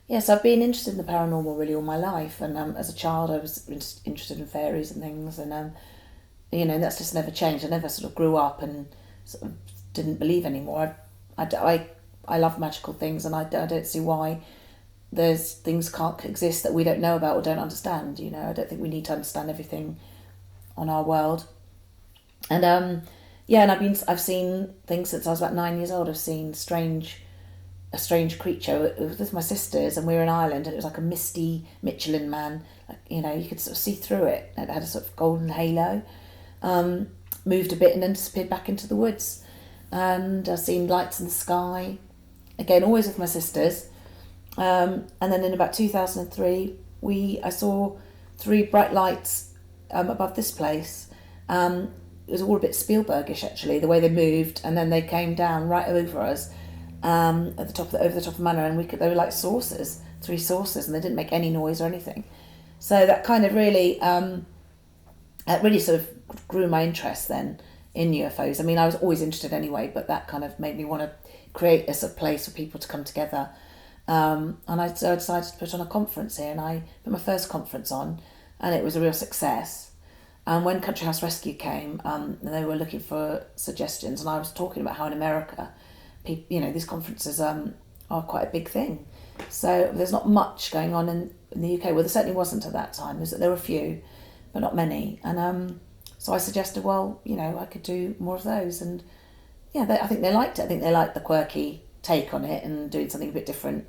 Yes, I've been interested in the paranormal really all my life, and as a child I was interested in fairies and things, and that's just never changed. I never sort of grew up and sort of didn't believe anymore. I love magical things, and I don't see why there's things can't exist that we don't know about or don't understand. I don't think we need to understand everything on our world. And yeah, and I've seen things since I was about 9 years old. I've seen a strange creature. It was with my sisters, and we were in Ireland, and it was like a misty Michelin man. Like, you could sort of see through it. It had a sort of golden halo. Moved a bit and then disappeared back into the woods. And I've seen lights in the sky. Again, always with my sisters. And then in about 2003, I saw three bright lights above this place. It was all a bit Spielbergish, actually, the way they moved, and then they came down right over us over the top of the manor, and they were like saucers, three saucers, and they didn't make any noise or anything. So that kind of really, sort of grew my interest then in UFOs. I mean, I was always interested anyway, but that kind of made me want to create a sort of place for people to come together. So I decided to put on a conference here, and I put my first conference on, and it was a real success. And when Country House Rescue came, they were looking for suggestions, and I was talking about how in America, these conferences are quite a big thing. So there's not much going on in the UK. Well, there certainly wasn't at that time. There were a few, but not many. And so I suggested, well, I could do more of those. And yeah, I think they liked it. I think they liked the quirky take on it and doing something a bit different.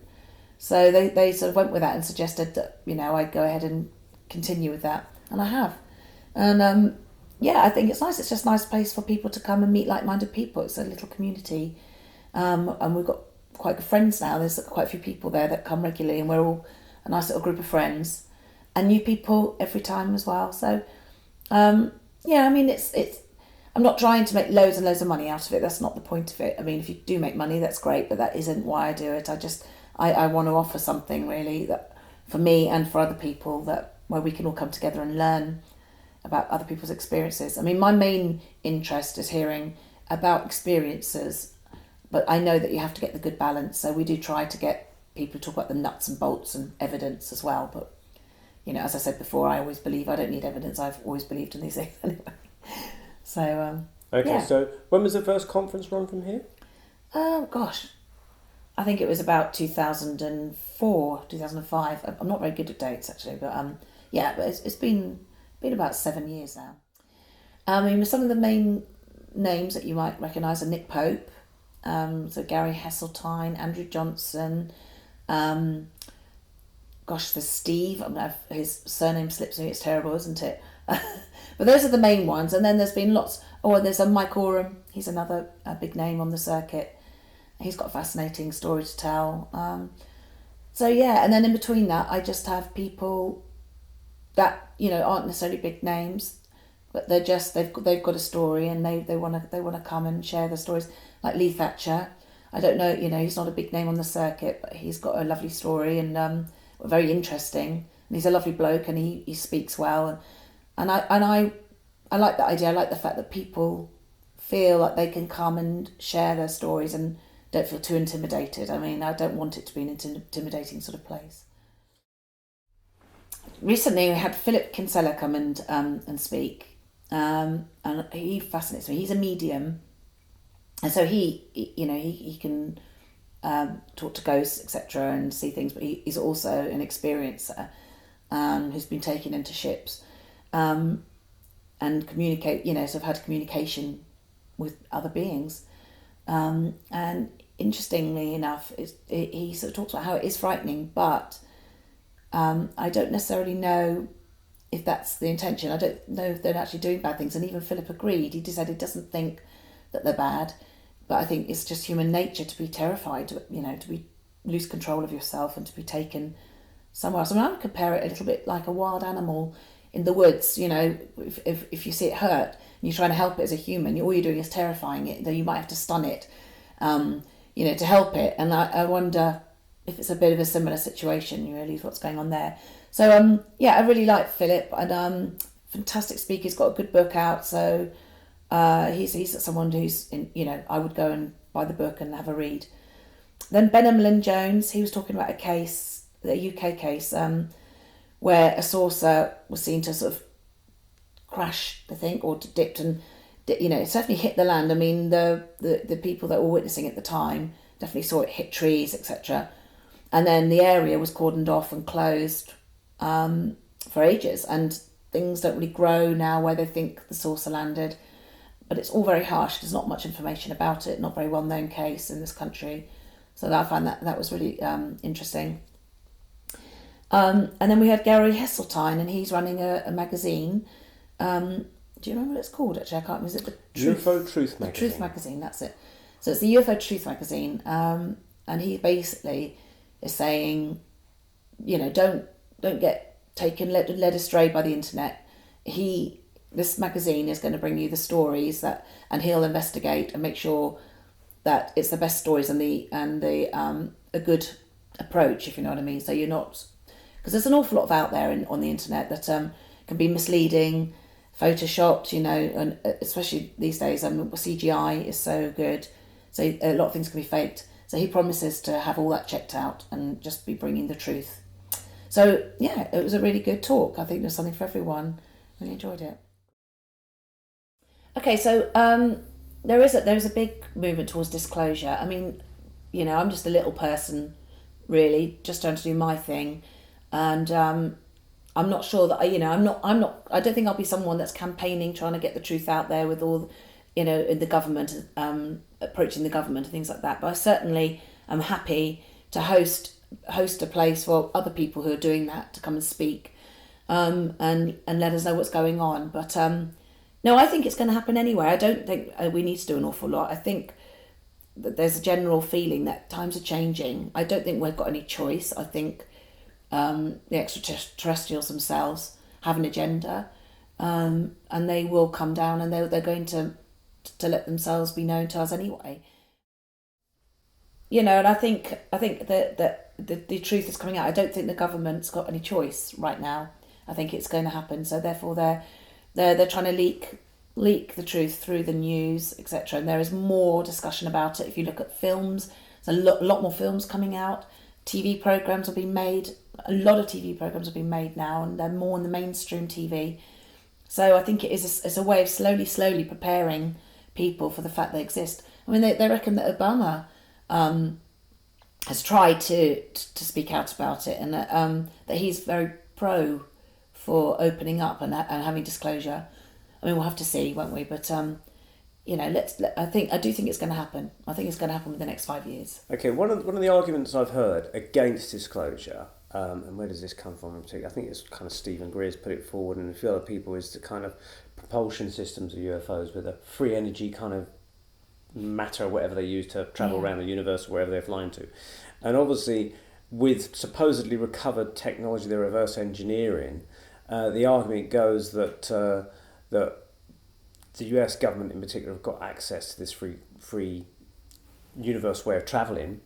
So they sort of went with that and suggested that, I'd go ahead and continue with that. And I have. And yeah, I think it's nice. It's just a nice place for people to come and meet like-minded people. It's a little community. And we've got quite good friends now. There's quite a few people there that come regularly, and we're all a nice little group of friends. And new people every time as well. So, yeah, I mean, it's. I'm not trying to make loads and loads of money out of it. That's not the point of it. I mean, if you do make money, that's great, but that isn't why I do it. I want to offer something really that for me and for other people where we can all come together and learn about other people's experiences. I mean, my main interest is hearing about experiences, but I know that you have to get the good balance. So we do try to get people to talk about the nuts and bolts and evidence as well. But, as I said before, I always believe I don't need evidence. I've always believed in these things anyway. So, okay, yeah. So when was the first conference run from here? Oh, gosh. I think it was about 2004, 2005. I'm not very good at dates, actually. But, yeah, but it's been about 7 years now. I mean, some of the main names that you might recognise are Nick Pope, so Gary Heseltine, Andrew Johnson, there's Steve. I mean, his surname slips me, it's terrible, isn't it? But those are the main ones, and then there's been lots. Oh, and there's a Mike Oram, he's another big name on the circuit. He's got a fascinating story to tell. So yeah, and then in between that, I just have people that aren't necessarily big names, but they've got a story, and they want to come and share their stories. Like Lee Thatcher, I don't know, he's not a big name on the circuit, but he's got a lovely story and very interesting, and he's a lovely bloke, and he speaks well, and I like that idea. I like the fact that people feel like they can come and share their stories and don't feel too intimidated. I mean, I don't want it to be an intimidating sort of place. Recently, we had Philip Kinsella come and speak, and he fascinates me. He's a medium, and so he can talk to ghosts, etc., and see things. But he's also an experiencer who's been taken into ships and communicate. Sort of had communication with other beings, and interestingly enough, he sort of talks about how it is frightening, but I don't necessarily know if that's the intention. I don't know if they're actually doing bad things. And even Philip agreed. He said he doesn't think that they're bad, but I think it's just human nature to be terrified, to lose control of yourself and to be taken somewhere else. I mean, I would compare it a little bit like a wild animal in the woods. If you see it hurt and you're trying to help it as a human, all you're doing is terrifying it. Though you might have to stun it, to help it. And I wonder if it's a bit of a similar situation, really, what's going on there. So, yeah, I really like Philip, and fantastic speaker. He's got a good book out, so he's someone who's, I would go and buy the book and have a read. Then Ben Emlyn Jones, he was talking about a case the UK case where a saucer was seen to sort of crash, I think, or dipped and, it certainly hit the land. I mean, the people that were witnessing at the time definitely saw it hit trees, etc. And then the area was cordoned off and closed for ages, and things don't really grow now where they think the saucer landed. But it's all very harsh. There's not much information about it, not very well-known case in this country. So I found that was really interesting. And then we had Gary Hesseltine, and he's running a magazine. Do you remember what it's called, actually? I can't remember. Is it the UFO Truth Magazine? The Truth Magazine, that's it. So it's the UFO Truth Magazine. And he basically is saying, don't get led astray by the internet. This magazine is going to bring you the stories and he'll investigate and make sure that it's the best stories and a good approach, if you know what I mean. So you're not, because there's an awful lot out there on the internet that can be misleading, photoshopped, and especially these days, CGI is so good, so a lot of things can be faked. So he promises to have all that checked out and just be bringing the truth. So yeah, it was a really good talk. I think there's something for everyone. Really enjoyed it. Okay, so there is a big movement towards disclosure. I mean, I'm just a little person, really, just trying to do my thing, and I'm not sure that I don't think I'll be someone that's campaigning, trying to get the truth out there with all, in the government, approaching the government and things like that. But I certainly am happy to host a place for other people who are doing that to come and speak, and let us know what's going on. But no, I think it's going to happen anyway. I don't think we need to do an awful lot. I think that there's a general feeling that times are changing. I don't think we've got any choice. I think the extraterrestrials themselves have an agenda, and they will come down, and they're going to let themselves be known to us anyway. And I think that the truth is coming out. I don't think the government's got any choice right now. I think it's going to happen. So therefore, they're trying to leak the truth through the news, etc. And there is more discussion about it. If you look at films, there's a lot more films coming out. TV programs are being made. A lot of TV programs are being made now, and they're more in the mainstream TV. So I think it's a way of slowly preparing people for the fact they exist. I mean, they reckon that Obama has tried to speak out about it, and that he's very pro for opening up and having disclosure. I mean, we'll have to see, won't we? But I do think it's going to happen. I think it's going to happen within the next 5 years. Okay, one of the arguments I've heard against disclosure, and where does this come from in particular? I think it's kind of Stephen Greer's put it forward, and a few other people, is the kind of propulsion systems of UFOs with a free energy kind of matter, whatever they use to travel around the universe, wherever they're flying to. And obviously, with supposedly recovered technology, they're reverse engineering. The argument goes that the US government in particular have got access to this free universe way of travelling,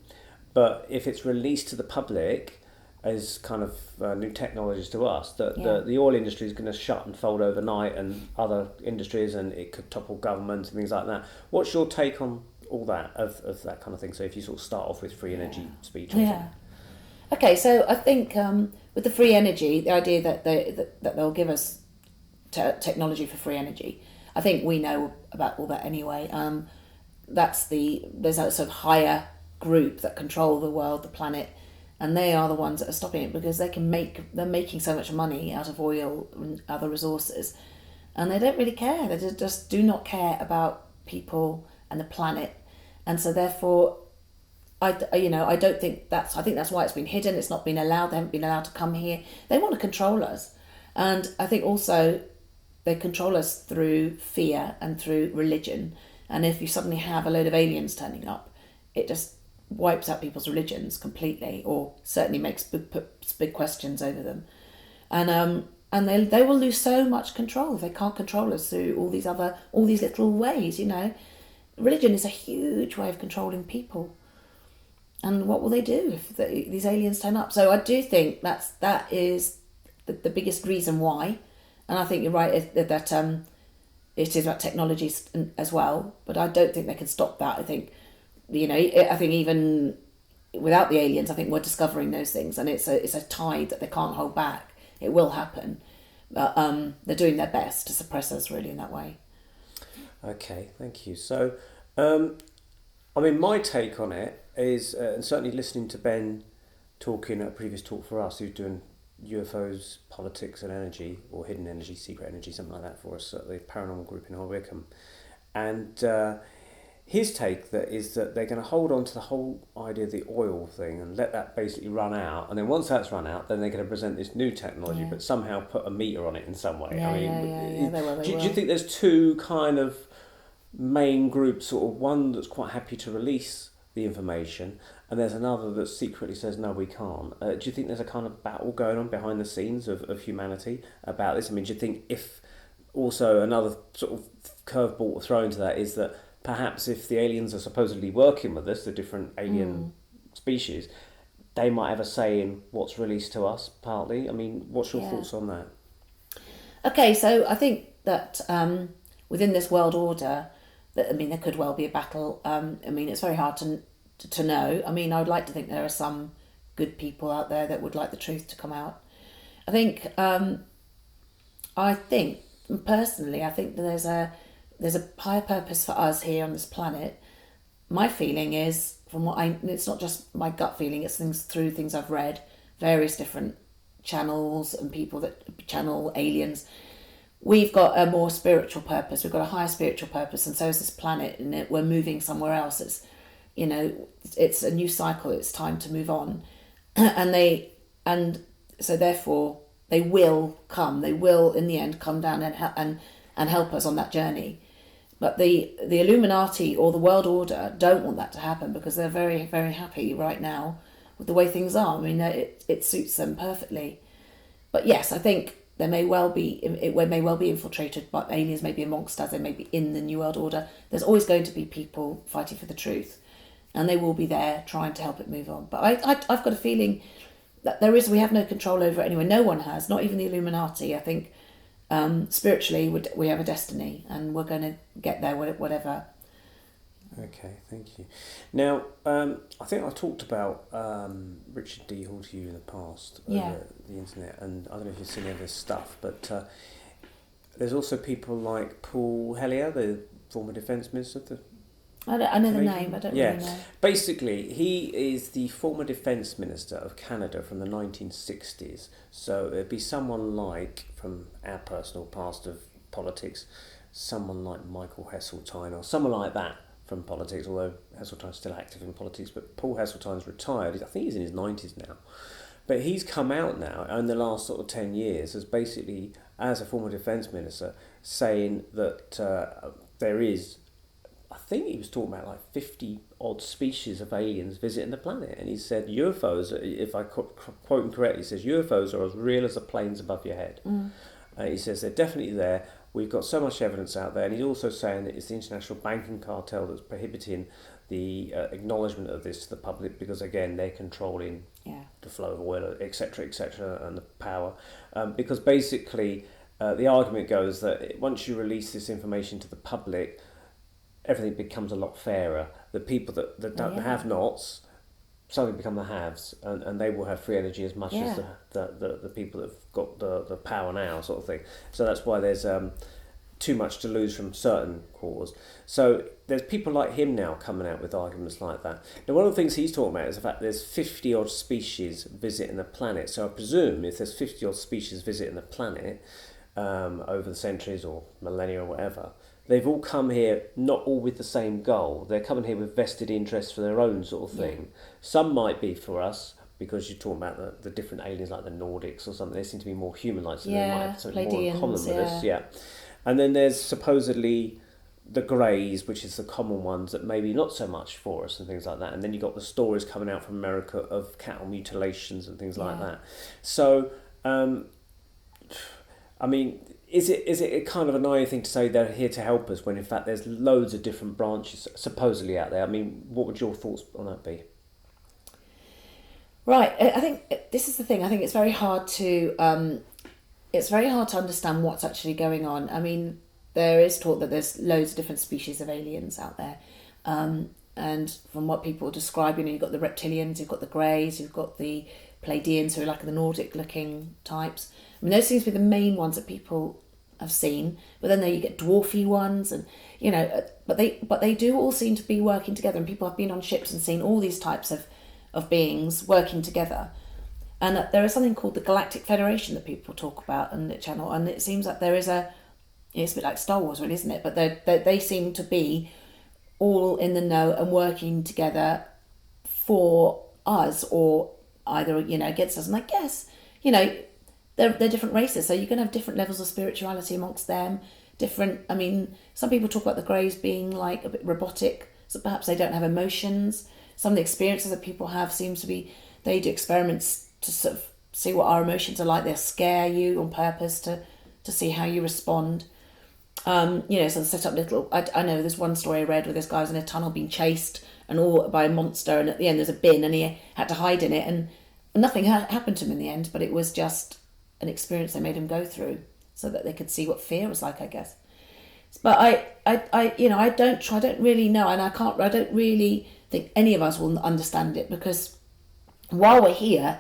but if it's released to the public as kind of new technologies to us, the oil industry is going to shut and fold overnight, and other industries, and it could topple governments and things like that. What's your take on all that, of that kind of thing? So if you sort of start off with free energy speech. Okay, so I think with the free energy, the idea that they'll give us technology for free energy, I think we know about all that anyway. There's a sort of higher group that control the world, the planet, and they are the ones that are stopping it, because they're making so much money out of oil and other resources, and they don't really care. They just do not care about people and the planet, and so therefore, I don't think I think that's why it's been hidden. It's not been allowed. They haven't been allowed to come here. They want to control us, and I think also they control us through fear and through religion. And if you suddenly have a load of aliens turning up, it just wipes out people's religions completely, or certainly makes big questions over them. And they will lose so much control if they can't control us through all these little ways. Religion is a huge way of controlling people. And what will they do if these aliens turn up? So I do think that is the biggest reason why. And I think you're right that it is about technologies as well. But I don't think they can stop that. I think, I think even without the aliens, I think we're discovering those things, and it's a tide that they can't hold back. It will happen, but they're doing their best to suppress us really in that way. Okay, thank you. So, I mean, my take on it is, and certainly listening to Ben talking at a previous talk for us, who's doing UFOs, politics and energy, or hidden energy, secret energy, something like that for us at the Paranormal group in High Wycombe. And his take that is that they're going to hold on to the whole idea of the oil thing and let that basically run out. And then once that's run out, then they're going to present this new technology, but somehow put a meter on it in some way. Yeah, I mean, they will. do you think there's two kind of main groups, sort of one that's quite happy to release the information, and there's another that secretly says no, we can't? Do you think there's a kind of battle going on behind the scenes of humanity about this? I mean, do you think if also another sort of curveball thrown into that is that perhaps if the aliens are supposedly working with us, the different alien species, they might have a say in what's released to us partly? I mean, what's your thoughts on that? Okay, so I think that within this world order, I mean, there could well be a battle. I mean, it's very hard to know. I mean, I would like to think there are some good people out there that would like the truth to come out. I think personally, I think that there's a higher purpose for us here on this planet. My feeling is, it's not just my gut feeling, it's through things I've read, various different channels and people that channel aliens. We've got a more spiritual purpose. We've got a higher spiritual purpose, and so is this planet. And we're moving somewhere else. It's a new cycle. It's time to move on, and so therefore they will come. They will in the end come down and help us on that journey. But the Illuminati or the world order don't want that to happen because they're very, very happy right now with the way things are. I mean, it suits them perfectly. But yes, I think it may well be infiltrated, but aliens may be amongst us. They may be in the New World Order. There's always going to be people fighting for the truth, and they will be there trying to help it move on. But I've got a feeling that we have no control over it anyway. No one has, not even the Illuminati. I think spiritually we have a destiny, and we're going to get there, whatever. Okay, thank you. Now, I think I talked about Richard D. Hall to you in the past over the internet, and I don't know if you've seen any of this stuff, but there's also people like Paul Hellyer, the former Defence Minister. I know the name, I don't really know. Basically, he is the former Defence Minister of Canada from the 1960s, so it'd be someone like, from our personal past of politics, someone like Michael Heseltine or someone like that from politics, although Heseltine's still active in politics, but Paul Heseltine's retired. I think he's in his 90s now. But he's come out now in the last sort of 10 years as basically, as a former Defence Minister, saying that there is, I think he was talking about like 50 odd species of aliens visiting the planet. And he said UFOs, if I quote him correctly, he says UFOs are as real as the planes above your head. He says they're definitely there. We've got so much evidence out there, and he's also saying that it's the international banking cartel that's prohibiting the acknowledgement of this to the public because, again, they're controlling the flow of oil, etc., and the power. Because basically, the argument goes that once you release this information to the public, everything becomes a lot fairer. The people that don't have nots suddenly become the haves, and they will have free energy as much as the people that have got the power now, sort of thing. So that's why there's too much to lose from certain quarters. So there's people like him now coming out with arguments like that. Now, one of the things he's talking about is the fact there's 50 odd species visiting the planet. So I presume if there's 50 odd species visiting the planet over the centuries or millennia or whatever, they've all come here not all with the same goal. They're coming here with vested interests for their own sort of thing. Some might be for us, because you're talking about the different aliens like the Nordics or something. They seem to be more human-like, so they might have something more in common with us. And then there's supposedly the Greys, which is the common ones that maybe not so much for us and things like that. And then you've got the stories coming out from America of cattle mutilations and things like that. So, I mean, is it a kind of a naive thing to say they're here to help us when in fact there's loads of different branches supposedly out there? I mean, what would your thoughts on that be? Right, I think this is the thing. I think it's very hard to understand what's actually going on. I mean, there is talk that there's loads of different species of aliens out there, and and from what people describe, you've got the reptilians, you've got the greys, you've got the Pleiadians, who are like the Nordic-looking types. I mean, those seem to be the main ones that people have seen. But then there you get dwarfy ones, and but they do all seem to be working together. And people have been on ships and seen all these types of beings working together. And there is something called the Galactic Federation that people talk about on the channel, and it seems like there is it's a bit like Star Wars, really, isn't it? But they seem to be all in the know and working together for us, or either against us. And I guess they're different races, so you're going to have different levels of spirituality amongst them. Different. I mean, some people talk about the Greys being like a bit robotic, so perhaps they don't have emotions. Some of the experiences that people have seems to be they do experiments to sort of see what our emotions are like. They'll scare you on purpose to see how you respond. So they set up little. I know there's one story I read where this guy was in a tunnel being chased and all by a monster, and at the end there's a bin, and he had to hide in it, and nothing happened to him in the end. But it was just an experience they made him go through, so that they could see what fear was like, I guess. But I don't really know, and I don't really think any of us will understand it, because while we're here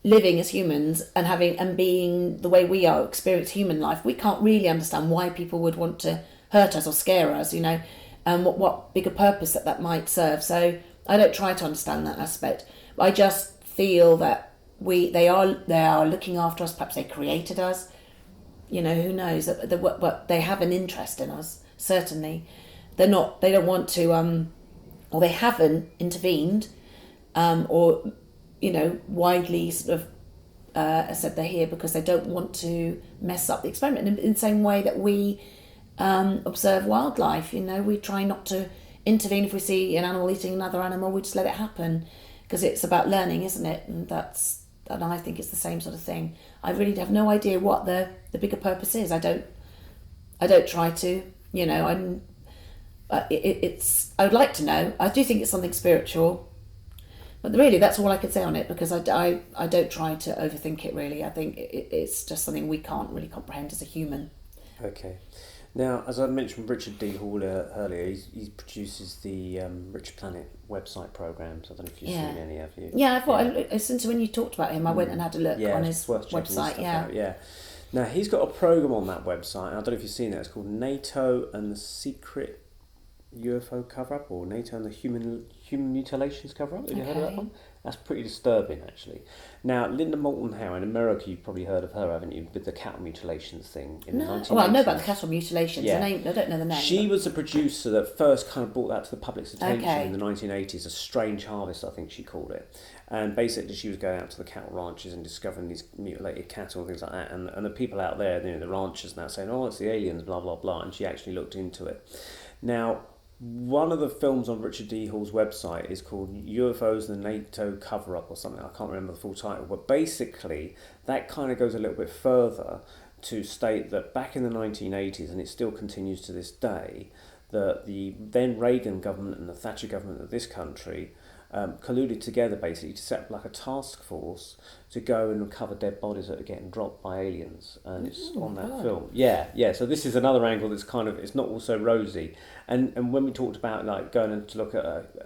living as humans and being the way we are, experience human life, we can't really understand why people would want to hurt us or scare us, and what bigger purpose that might serve. So I don't try to understand that aspect. I just feel that they are looking after us. Perhaps they created us. Who knows? But they have an interest in us. Certainly, they don't want to, or they haven't intervened, or widely sort of said they're here because they don't want to mess up the experiment in the same way that we observe wildlife. We try not to intervene. If we see an animal eating another animal, we just let it happen, because it's about learning, isn't it? And I think it's the same sort of thing. I really have no idea what the bigger purpose is. I don't try to, I would like to know. I do think it's something spiritual. But really, that's all I could say on it, because I don't try to overthink it, really. I think it's just something we can't really comprehend as a human. Okay. Now, as I mentioned, Richard D. Hall earlier, he produces the Rich Planet website programs. I don't know if you've seen any, have you? Yeah, since when you talked about him, I went and had a look on his website. Yeah. Now, he's got a program on that website, and I don't know if you've seen it. It's called NATO and the Secret UFO cover-up, or NATO and the Human Mutilations cover-up. Have you heard of that one? That's pretty disturbing, actually. Now, Linda Moulton Howe in America, you've probably heard of her, haven't you, with the cattle mutilations thing in the 1980s. Well, I know about the cattle mutilations. Yeah. I don't know the name. She was the producer that first kind of brought that to the public's attention in the 1980s. A Strange Harvest, I think she called it. And basically, she was going out to the cattle ranches and discovering these mutilated cattle and things like that. And the people out there, the ranchers now saying, "Oh, it's the aliens," blah blah blah. And she actually looked into it. Now, one of the films on Richard D. Hall's website is called UFOs and the NATO Cover-Up or something. I can't remember the full title, but basically that kind of goes a little bit further to state that back in the 1980s, and it still continues to this day, that the then Reagan government and the Thatcher government of this country colluded together basically to set up like a task force to go and recover dead bodies that are getting dropped by aliens, and it's on that film. Yeah. So this is another angle that's kind of, it's not all so rosy. And when we talked about like going to look at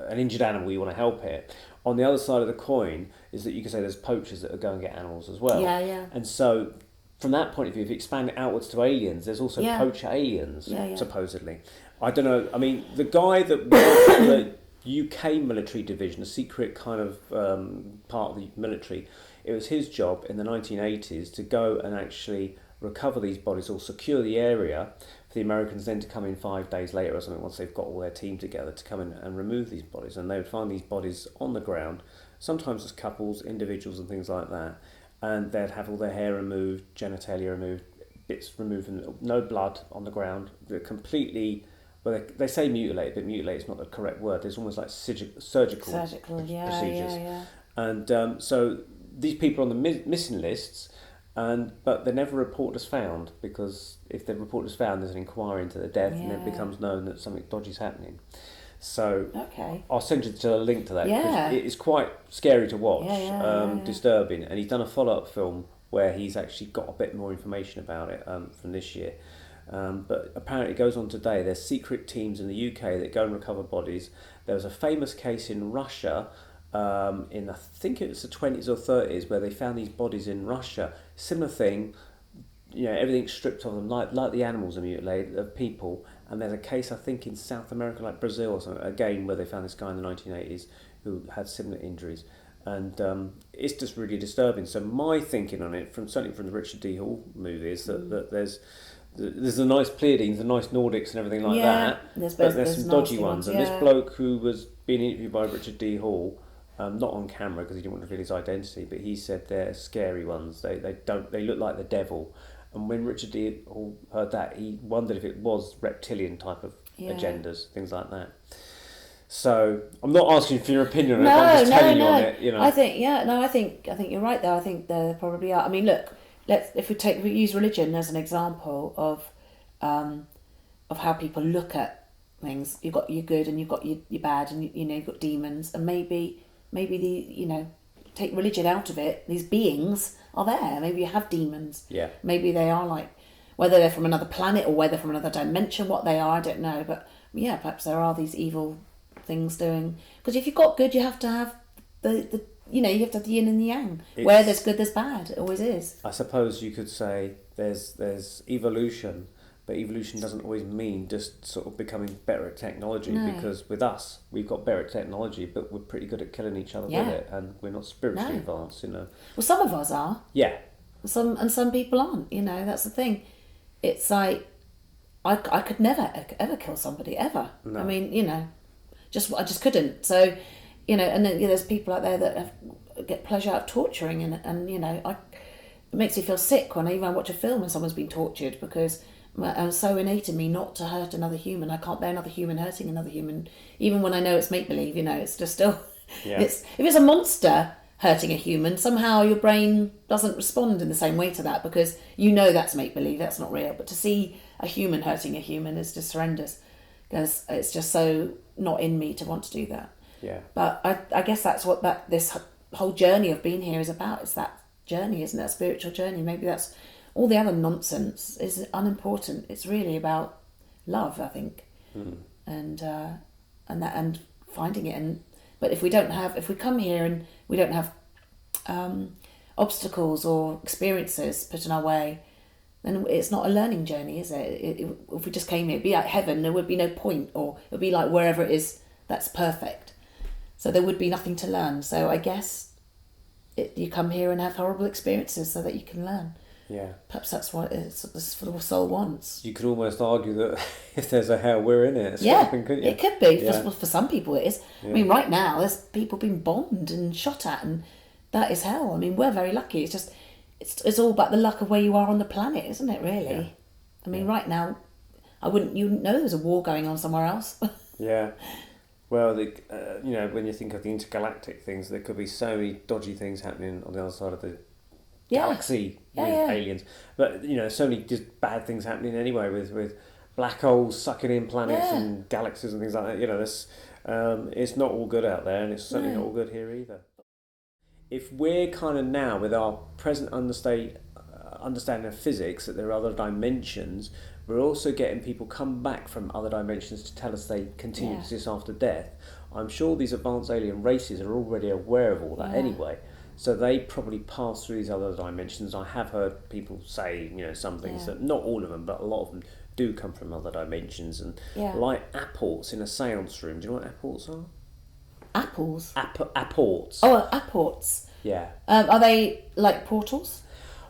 an injured animal, you want to help it. On the other side of the coin is that you can say there's poachers that are going to get animals as well. Yeah. And so from that point of view, if you expand it outwards to aliens, there's also poacher aliens, supposedly. I don't know. I mean, the guy that worked for the UK military division, a secret kind of part of the military, it was his job in the 1980s to go and actually recover these bodies or secure the area for the Americans then to come in 5 days later or something, once they've got all their team together, to come in and remove these bodies. And they would find these bodies on the ground, sometimes as couples, individuals and things like that, and they'd have all their hair removed, genitalia removed, bits removed, and no blood on the ground. They're completely, well, they say mutilated, but mutilated is not the correct word. There's almost like surgical procedures. Yeah. And so these people are on the missing lists, but they're never reported as found, because if they're reported as found, there's an inquiry into the death, and then it becomes known that something dodgy is happening. So I'll send you a link to that. Yeah. It's quite scary to watch, disturbing. And he's done a follow-up film where he's actually got a bit more information about it from this year. But apparently it goes on today. There's secret teams in the UK that go and recover bodies. There was a famous case in Russia in, I think it was the 20s or 30s, where they found these bodies in Russia. Similar thing, everything's stripped of them, like the animals are mutilated, of people. And there's a case, I think, in South America, like Brazil or something, again, where they found this guy in the 1980s who had similar injuries. And it's just really disturbing. So my thinking on it, certainly from the Richard D. Hall movies, that there's the nice Pleiadians, the nice Nordics and everything like that, but there's some dodgy ones. And this bloke who was being interviewed by Richard D. Hall, not on camera because he didn't want to reveal his identity, but he said they're scary ones. They look like the devil. And when Richard D. Hall heard that, he wondered if it was reptilian type of agendas, things like that. So I'm not asking for your opinion on it, but I'm just telling you on it. I think you're right there. I think there probably are. I mean, look, if we use religion as an example of how people look at things. You've got your good and you've got your bad, and you've got demons, and maybe take religion out of it. These beings are there. Maybe you have demons. Yeah. Maybe they are like, whether they're from another planet or whether from another dimension, what they are, I don't know. But yeah, perhaps there are these evil things doing. Because if you've got good, you have to have the you have to have the yin and the yang. Where there's good, there's bad. It always is. I suppose you could say there's evolution, but evolution doesn't always mean just sort of becoming better at technology. No. Because with us, we've got better at technology, but we're pretty good at killing each other with it, and we're not spiritually advanced. Well, some of us are. Yeah. Some people aren't. That's the thing. It's like I could never ever kill somebody ever. No. I mean, I just couldn't. So, and then there's people out there that get pleasure out of torturing, and it makes me feel sick when I watch a film and someone's been tortured, because it's so innate in me not to hurt another human. I can't bear another human hurting another human, even when I know it's make believe. It's just still. Yeah. If it's a monster hurting a human, somehow your brain doesn't respond in the same way to that, because that's make believe, that's not real. But to see a human hurting a human is just horrendous, because it's just so not in me to want to do that. Yeah. But I guess that's what this whole journey of being here is about. It's that journey, isn't it? A spiritual journey. Maybe that's all the other nonsense is unimportant. It's really about love, I think, and finding it. But if we come here and we don't have obstacles or experiences put in our way, then it's not a learning journey, is it? If we just came here, it'd be like heaven. There would be no point, or it would be like wherever it is that's perfect. So there would be nothing to learn. So I guess you come here and have horrible experiences so that you can learn. Yeah. Perhaps that's what this for the soul wants. You could almost argue that if there's a hell, we're in it. Couldn't you? It could be. Yeah. For some people it is. Yeah. I mean, right now there's people being bombed and shot at, and that is hell. I mean, we're very lucky. It's just, it's all about the luck of where you are on the planet, isn't it, really? Yeah. I mean, right now, you wouldn't know there's a war going on somewhere else. Yeah. Well, when you think of the intergalactic things, there could be so many dodgy things happening on the other side of the galaxy with aliens. But, so many just bad things happening anyway with black holes sucking in planets and galaxies and things like that. It's not all good out there, and it's certainly not all good here either. If we're kind of now, with our present understanding of physics, that there are other dimensions, we're also getting people come back from other dimensions to tell us they continue to exist after death. I'm sure these advanced alien races are already aware of all that anyway. So they probably pass through these other dimensions. I have heard people say, some things, that not all of them, but a lot of them do come from other dimensions. And like apports in a seance room. Do you know what apports are? Apples? Apports. Oh, apports. Yeah. Are they like portals?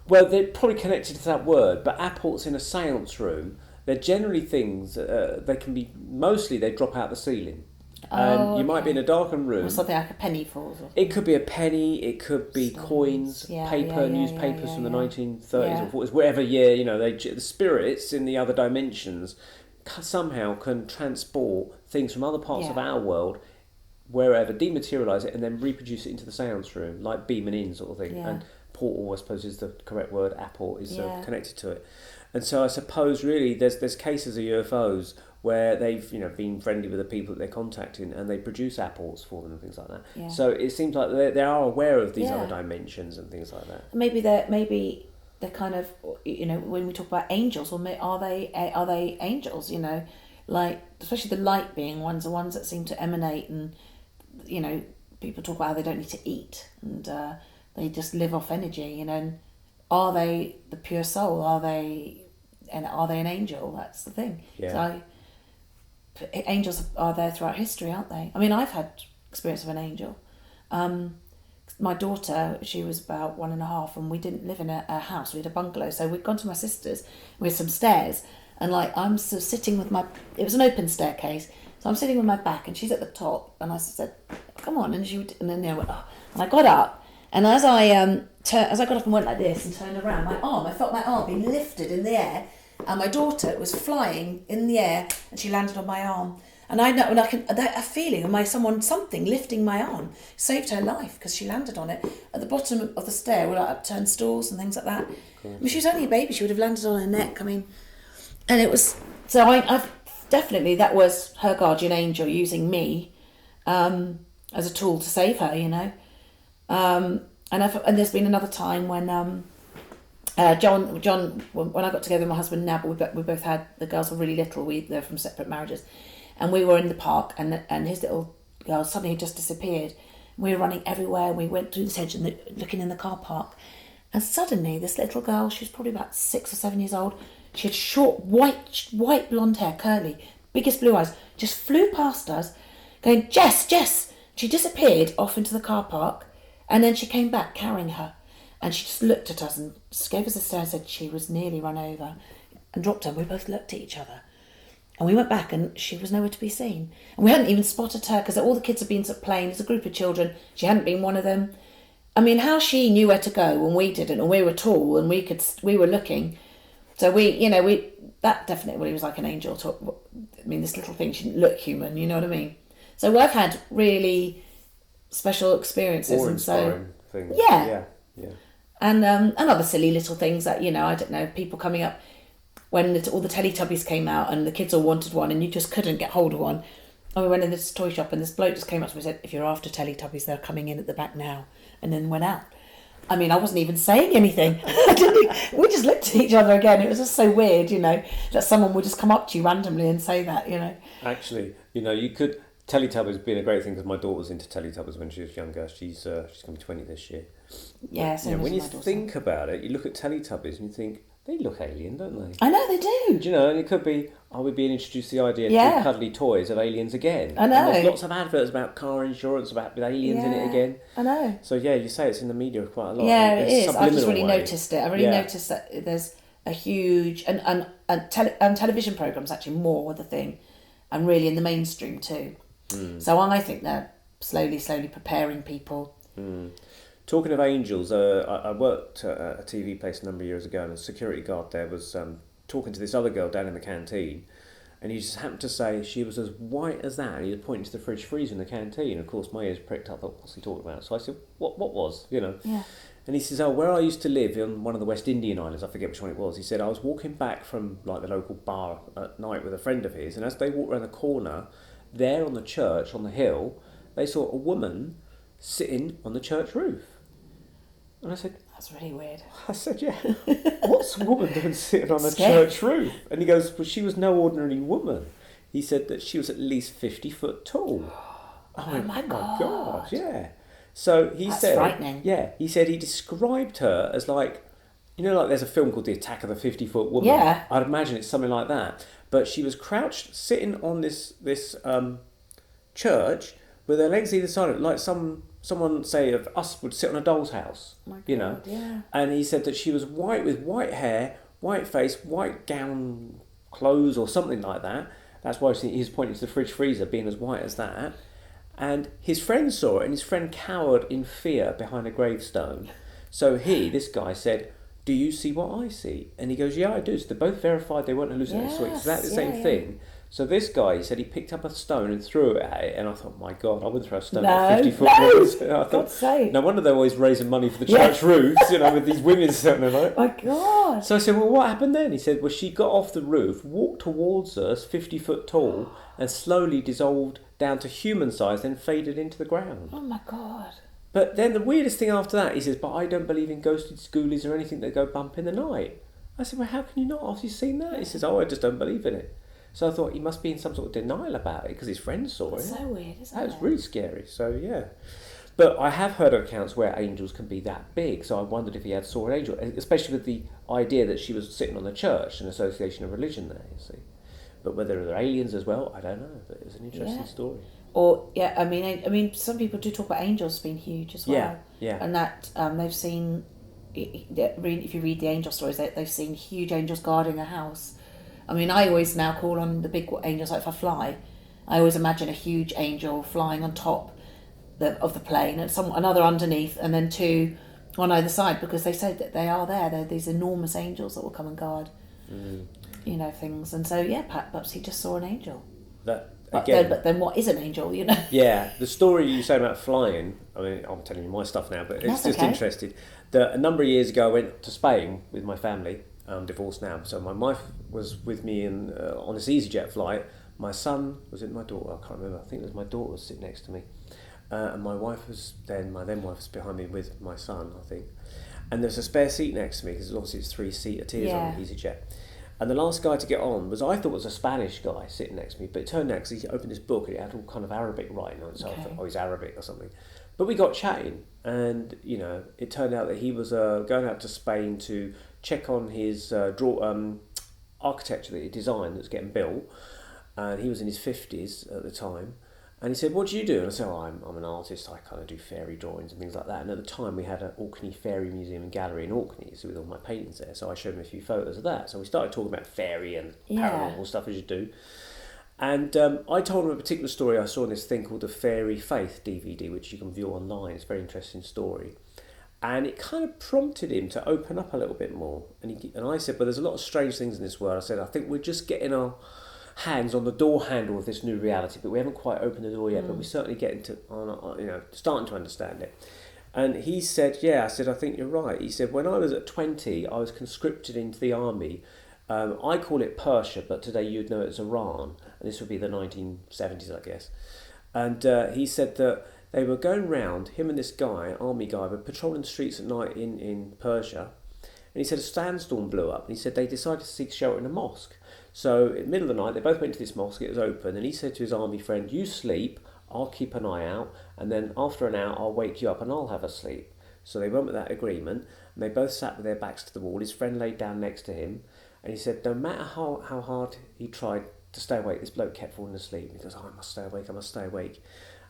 Well, they're probably connected to that word, but apports in a seance room, they're generally things, they can be, mostly they drop out the ceiling. And you might be in a darkened room. Or something like a penny falls. It could be a penny, it could be coins, newspapers from the 1930s or 40s, whatever year, the spirits in the other dimensions somehow can transport things from other parts of our world, wherever, dematerialise it and then reproduce it into the seance room, like beaming in sort of thing. Yeah. And portal, I suppose, is the correct word. Apport is connected to it. And so I suppose really there's cases of UFOs where they've been friendly with the people that they're contacting, and they produce apports for them and things like that. Yeah. So it seems like they are aware of these other dimensions and things like that. Maybe they're kind of, you know, when we talk about angels, well, are they angels? You know, like especially the light being ones, the ones that seem to emanate, and you know, people talk about how they don't need to eat and they just live off energy. You know, and are they the pure soul? Are they an angel? That's the thing. Yeah. So angels are there throughout history, aren't they? I mean, I've had experience of an angel. My daughter, she was about 1.5, and we didn't live in a house. We had a bungalow, so we'd gone to my sister's with some stairs, and like I'm sort of sitting with it was an open staircase, so I'm sitting with my back, and she's at the top, and I said, "Come on," and then I went, "Oh," and I got up, and as I got up and went like this and turned around, I felt my arm being lifted in the air, and my daughter was flying in the air, and she landed on my arm. And I know, and I can a feeling of something lifting my arm saved her life because she landed on it at the bottom of the stair were like upturned stools and things like that. I mean, she was only a baby; she would have landed on her neck. I mean, and it was so. I've definitely that was her guardian angel using me as a tool to save her. You know, and there's been another time when John, when I got together with my husband now, but we both had the girls were really little. They're from separate marriages. And we were in the park, and his little girl suddenly just disappeared. We were running everywhere. We went through this hedge and looking in the car park. And suddenly, this little girl, she was probably about 6 or 7 years old. She had short, white blonde hair, curly, biggest blue eyes, just flew past us, going, "Jess, Jess!" She disappeared off into the car park, and then she came back carrying her. And she just looked at us and gave us a stare and said she was nearly run over and dropped her. We both looked at each other. And we went back and she was nowhere to be seen. And we hadn't even spotted her because all the kids had been sort of playing. There's a group of children. She hadn't been one of them. I mean, how she knew where to go when we didn't, and we were tall and we were looking. So that definitely was like an angel. I mean, this little thing, she didn't look human, you know what I mean? So I've had really special experiences. And so, things. Yeah. And other silly little things that, you know, I don't know, people coming up when all the Teletubbies came out and the kids all wanted one and you just couldn't get hold of one. And we went in this toy shop and this bloke just came up to me and said, "If you're after Teletubbies, they're coming in at the back now." And then went out. I mean, I wasn't even saying anything. We just looked at each other again. It was just so weird, you know, that someone would just come up to you randomly and say that, you know. Actually, you know, you could... Teletubbies being a great thing because my daughter was into Teletubbies when she was younger. She's going to be 20 this year. Yeah, same as when you my daughter. think about it, you look at Teletubbies and you think, they look alien, don't they? I know, they do. Do you know, and it could be, are we being introduced to the idea of cuddly toys of aliens again? I know. And there's lots of adverts about car insurance, about with aliens in it again. I know. So yeah, you say it's in the media quite a lot. Yeah, it is. I've just really way. noticed it. I really noticed that there's a huge... And television programmes actually more the thing. And really in the mainstream too. So I think they're slowly preparing people. Talking of angels, I worked at a TV place a number of years ago, and a security guard there was talking to this other girl down in the canteen, and he just happened to say she was as white as that, and he was pointing to the fridge freezer in the canteen, and of course my ears pricked up. I thought, what's he talking about? So I said, what was, you know? Yeah. And he says, where I used to live on one of the West Indian islands, I forget which one it was, he said, I was walking back from like the local bar at night with a friend of his, and as they walked around the corner, there on the church, on the hill, they saw a woman sitting on the church roof. And I said... That's really weird. I said, yeah, what's a woman doing sitting on a church roof? And he goes, well, she was no ordinary woman. He said that she was at least 50 foot tall. Oh my God. Yeah. So he That's said... frightening. Yeah, he said he described her as like... You know, like there's a film called The Attack of the 50-Foot Woman? Yeah. I'd imagine it's something like that. But she was crouched, sitting on this church with her legs either side of it, like someone, say, of us would sit on a doll's house, you know. Yeah. And he said that she was white with white hair, white face, white gown, clothes or something like that. That's why he's pointing to the fridge freezer being as white as that. And his friend saw it, and his friend cowered in fear behind a gravestone. So this guy said, "Do you see what I see?" And he goes, "Yeah, I do." So they both verified they weren't hallucinating. So it's exactly the same thing. So this guy, he said he picked up a stone and threw it at it, and I thought, my God, I wouldn't throw a stone at 50 foot women. I thought, God's sake. No wonder they're always raising money for the church roofs, you know, with these women sitting there like. My God. So I said, well, what happened then? He said, well, she got off the roof, walked towards us, 50 foot tall, and slowly dissolved down to human size, then faded into the ground. Oh my God. But then the weirdest thing after that, he says, but I don't believe in ghosted schoolies or anything that go bump in the night. I said, well, how can you not after you've seen that? He says, oh, I just don't believe in it. So I thought he must be in some sort of denial about it because his friends saw it. So weird, isn't it? That was really scary. So, yeah. But I have heard of accounts where angels can be that big, so I wondered if he had saw an angel, especially with the idea that she was sitting on the church, an association of religion there, you see. But whether they're aliens as well, I don't know. But it was an interesting story. Or I mean, some people do talk about angels being huge as well. Yeah. And that they've seen, if you read the angel stories, they've seen huge angels guarding a house. I mean, I always now call on the big angels. Like if I fly, I always imagine a huge angel flying on top of the plane, and another underneath, and then two on either side, because they said that they are there. They're these enormous angels that will come and guard, things. And so perhaps he just saw an angel. But then what is an angel? Yeah, the story you say about flying. I mean, I'm telling you my stuff now, but it's just interesting. That a number of years ago, I went to Spain with my family. I'm divorced now, so my wife was with me on this EasyJet flight. My son was my daughter. I can't remember. I think it was my daughter was sitting next to me, and my wife was my then wife was behind me with my son, I think. And there's a spare seat next to me because obviously it's 3-seater tiers on EasyJet. And the last guy to get on I thought was a Spanish guy sitting next to me, but it turned out because he opened his book and it had all kind of Arabic writing on it, so I thought, he's Arabic or something. But we got chatting, and it turned out that he was going out to Spain to check on his architecture that he designed that was getting built, and he was in his 50s at the time. And he said, what do you do? And I said, I'm an artist, I kind of do fairy drawings and things like that. And at the time we had an Orkney Fairy Museum and Gallery in Orkney, so with all my paintings there. So I showed him a few photos of that. So we started talking about fairy and paranormal stuff as you do. And I told him a particular story I saw in this thing called the Fairy Faith DVD, which you can view online. It's a very interesting story. And it kind of prompted him to open up a little bit more. And I said, but there's a lot of strange things in this world. I said, I think we're just getting our hands on the door handle of this new reality, but we haven't quite opened the door yet, but we're certainly getting to, starting to understand it. And he said, I said, I think you're right. He said, when I was at 20, I was conscripted into the army. I call it Persia, but today you'd know it as Iran. And this would be the 1970s, I guess. And he said that they were going round, him and this guy, army guy, were patrolling the streets at night in Persia. And he said a sandstorm blew up. And he said they decided to seek shelter in a mosque. So in the middle of the night, they both went to this mosque, it was open, and he said to his army friend, you sleep, I'll keep an eye out, and then after an hour, I'll wake you up and I'll have a sleep. So they went with that agreement, and they both sat with their backs to the wall. His friend laid down next to him, and he said, no matter how hard he tried to stay awake, this bloke kept falling asleep. He goes, I must stay awake, I must stay awake.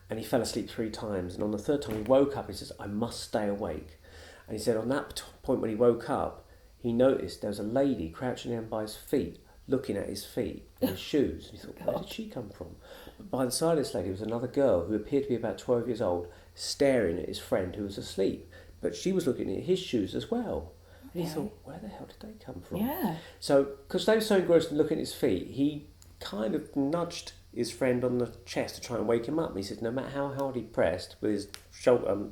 And he fell asleep 3 times, and on the 3rd time he woke up, he says, I must stay awake. And he said on that point when he woke up, he noticed there was a lady crouching down by his feet, looking at his feet and his shoes. And he thought, where did she come from? But by the side of this lady was another girl who appeared to be about 12 years old, staring at his friend who was asleep. But she was looking at his shoes as well. And he thought, where the hell did they come from? Yeah. So, because they were so engrossed in looking at his feet, he kind of nudged his friend on the chest to try and wake him up. And he said no matter how hard he pressed with his shoulder,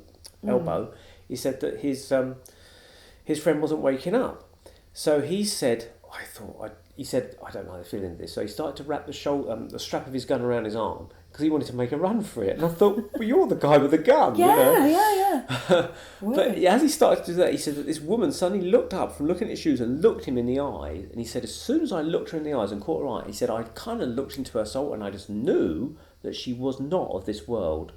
elbow, he said that his friend wasn't waking up. So he said, he said, I don't like the feeling of this. So he started to wrap the strap of his gun around his arm because he wanted to make a run for it. And I thought, well, you're the guy with the gun. Yeah. But as he started to do that, he said that this woman suddenly looked up from looking at his shoes and looked him in the eye. And he said, as soon as I looked her in the eyes and caught her eye, he said, I kind of looked into her soul and I just knew that she was not of this world.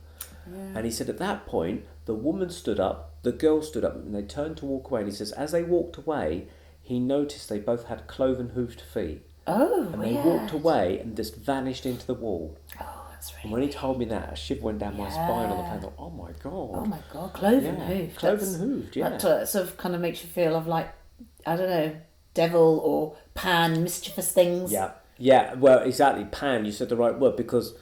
Yeah. And he said at that point, the woman stood up, the girl stood up, and they turned to walk away. And he says, as they walked away, he noticed they both had cloven-hoofed feet. Oh, and they walked away and just vanished into the wall. Oh, that's really. And when he told me that, a shiver went down my spine on the plane. I thought, oh my god, cloven-hoofed. Cloven-hoofed, yeah. That sort of kind of makes you feel of like, I don't know, devil or Pan, mischievous things. Yeah. Well, exactly. Pan. You said the right word because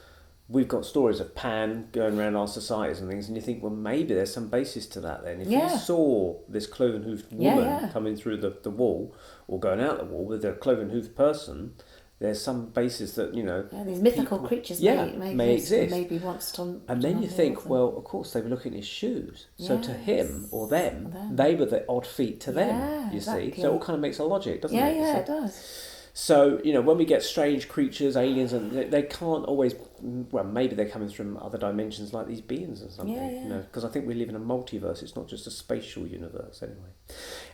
we've got stories of Pan going around our societies and things, and you think, well, maybe there's some basis to that then. If you saw this cloven-hoofed woman coming through the wall or going out the wall with a cloven-hoofed person, there's some basis that, these mythical creatures may exist. Maybe once to. And then you think, well, of course, they were looking at his shoes. So to him or them, they were the odd feet to them, you see. So it all kind of makes a logic, doesn't it? Yeah, it does. So, when we get strange creatures, aliens, and they can't always, well, maybe they're coming from other dimensions like these beings or something, Yeah. because I think we live in a multiverse. It's not just a spatial universe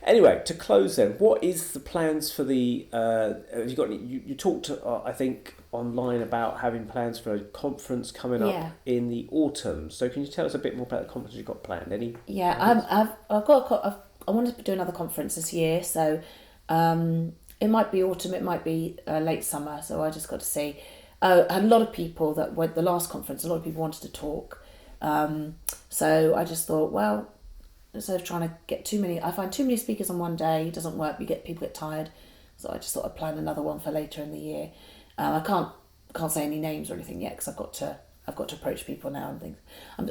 Anyway, to close then, what is the plans for the, have you got any, you talked, I think, online about having plans for a conference coming up in the autumn. So can you tell us a bit more about the conference you've got planned? I wanted to do another conference this year, so it might be autumn, it might be late summer, so I just got to see. I had a lot of people that went the last conference, a lot of people wanted to talk. So I just thought, well, instead of trying to get too many, I find too many speakers on one day, it doesn't work, people get tired. So I just thought I'd plan another one for later in the year. I can't say any names or anything yet because I've got to approach people now and things.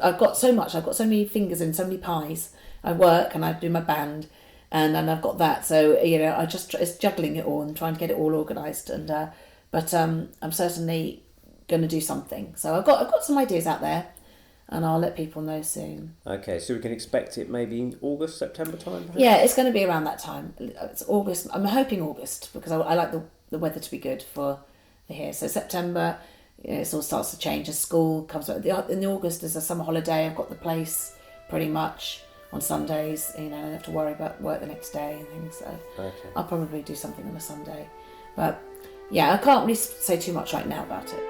I've got so many fingers in so many pies. I work and I do my band, and I've got that. So it's juggling it all and trying to get it all organised. And but I'm certainly going to do something. So I've got some ideas out there, and I'll let people know soon. Okay, so we can expect it maybe in August, September time? Perhaps? Yeah, it's going to be around that time. It's August. I'm hoping August because I like the weather to be good for here. So September, it all starts to change as school comes back. In August there's a summer holiday. I've got the place pretty much on Sundays. I don't have to worry about work the next day and things. So I'll probably do something on a Sunday. But yeah, I can't really say too much right now about it.